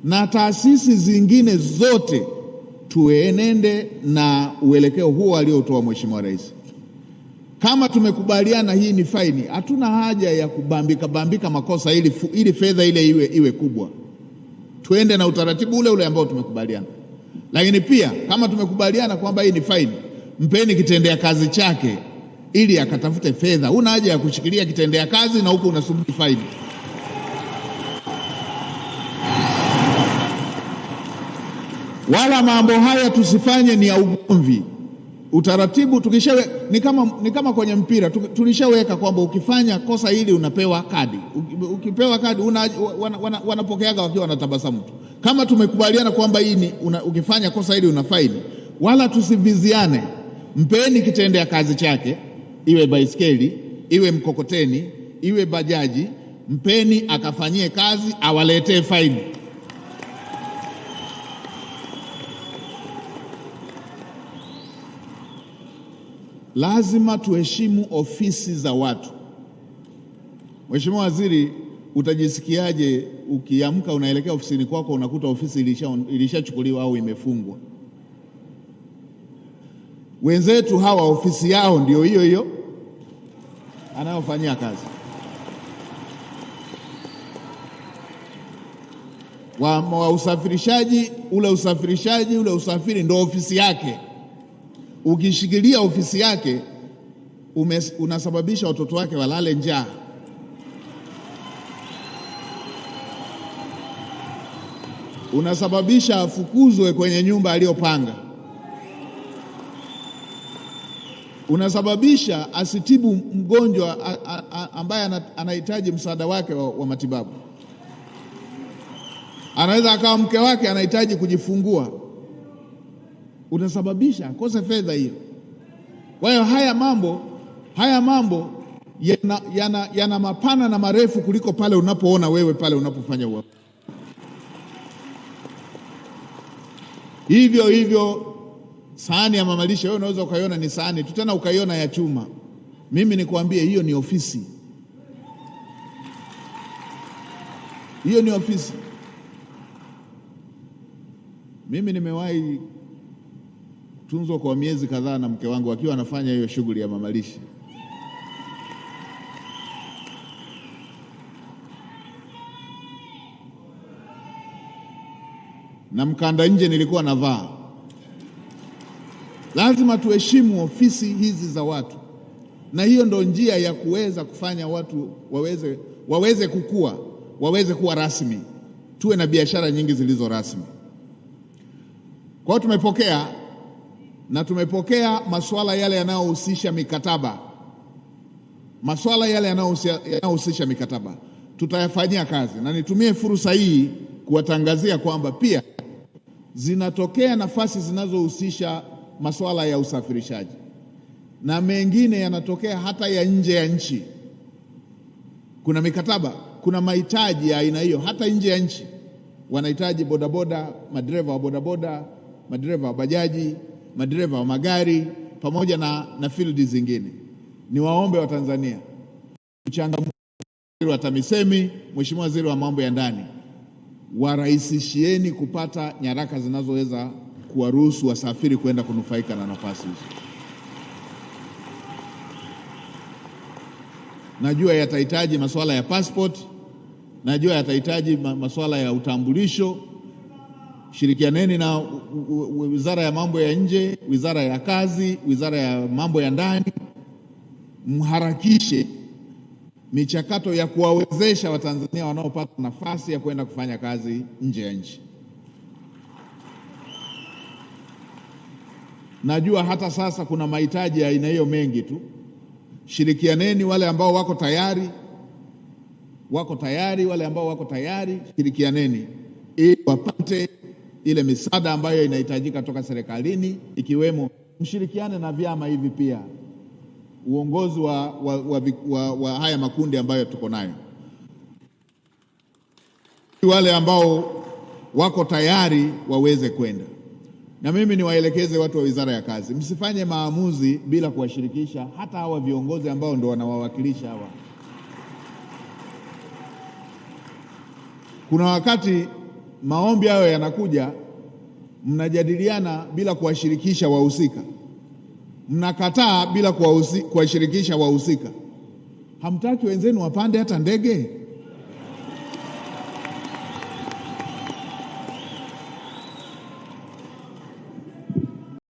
na taasisi zingine zote tuenende na uelekeo huo aliotoa Mheshimiwa Rais. Kama tumekubaliana hii ni faini, hatuna haja ya kubambika makosa ili fedha ile iwe kubwa. Tuende na utaratibu ule ule ambao tumekubaliana. Lakini pia kama tumekubaliana kwamba hii ni faini, mpeni kitendea kazi chake ili akatafute fedha. Huna haja ya kushikilia kitendea kazi na huko unasubiri faini. Wala mambo haya tusifanye ni ya ugomvi. Utaratibu ni kama kwenye mpira tulishaweka kwamba ukifanya kosa hili unapewa kadi. Ukipewa kadi wanapokeaga wakiwa wanatabasamu tu. Kama tumekubaliana kwamba hii ukifanya kosa hili una faini, wala tusiviziane. Mpeni kitendea kazi chake, iwe baiskeli, iwe mkokoteni, iwe bajaji, mpeni akafanyie kazi, awaletee faini. Lazima tuheshimu ofisi za watu. Mheshimiwa Waziri, utajisikiaje ukiamka unaelekea ofisini kwako unakuta ofisi ilishachukuliwa au imefungwa? Wenzetu hawa ofisi yao ndio hiyo hiyo anayofanyia kazi. Wa usafirishaji, ule usafiri ndio ofisi yake. Ukishikilia ofisi yake unasababisha watoto wake walale njaa. Unasababisha afukuzwe kwenye nyumba aliyopanga. Unasababisha asitibu mgonjwa ambaye anahitaji msaada wake wa matibabu. Anaweza akawa mke wake anahitaji kujifungua. Unasababisha kose fedha hiyo. Kwa hiyo haya mambo yana mapana na marefu kuliko pale unapoona wewe pale unapofanya uamuzi. Hivyo sahani ya mamalishe wewe unaweza ukaiona ni sahani tu, tena ukaiona ya chuma. Mimi nikwambie hiyo ni ofisi. Hiyo ni ofisi. Mimi nimewahi tunzwa kwa miezi kadhaa na mke wangu akiwa anafanya hiyo shughuli ya mamalishe. Na mkanda nje nilikuwa navaa. Lazima tuheshimu ofisi hizi za watu. Na hiyo ndo njia ya kuweza kufanya watu waweze kukua, waweze kuwa rasmi. Tuwe na biashara nyingi zilizo rasmi. Kwa hiyo tumepokea masuala yale yanayohusisha mikataba. Masuala yale yanayohusisha mikataba tutayafanyia kazi, na nitumie fursa hii kuwatangazia kwamba pia zinatokea nafasi zinazohusisha masuala ya usafirishaji, na mengine yanatokea hata ya nje ya nchi. Kuna mikataba, kuna mahitaji ya aina hiyo hata nje ya nchi. Wanahitaji bodaboda, madereva wa bodaboda, madereva wa bajaji, madereva wa magari, pamoja na field zingine. Niwaombe wa Tanzania, mchangamke wa TAMISEMI, Mheshimiwa Waziri wa Mambo ya Ndani, warahisishieni kupata nyaraka zinazoweza kuwaruhusu wasafiri kwenda kunufaika na nafasi hizo. Najua yatahitaji masuala ya passport, najua yatahitaji masuala ya utambulisho. Shirikianeni na Wizara ya Mambo ya Nje, Wizara ya Kazi, Wizara ya Mambo ya Ndani, mharakishe michakato ya kuwawezesha Watanzania wanaopata nafasi ya kwenda kufanya kazi nje ya nchi. Najua hata sasa kuna mahitaji ya aina hiyo mengi tu. Shirikianeni wale ambao wako tayari, wale ambao wako tayari, shirikianeni ili wapate ile misaada ambayo inahitajika toka serikalini, ikiwemo mshirikiane na vyama hivi pia, uongozi wa haya makundi ambayo tuko nayo. Wale ambao wako tayari waweze kwenda. Na mimi niwaelekeze watu wa Wizara ya Kazi, msifanye maamuzi bila kuwashirikisha hata hawa viongozi ambao ndio wanawawakilisha hawa. Kuna wakati maombi hayo yanakuja, mnajadiliana bila kuwashirikisha wahusika, mnakataa bila kuwashirikisha wahusika. Hamtaki wenzenu wapande hata ndege?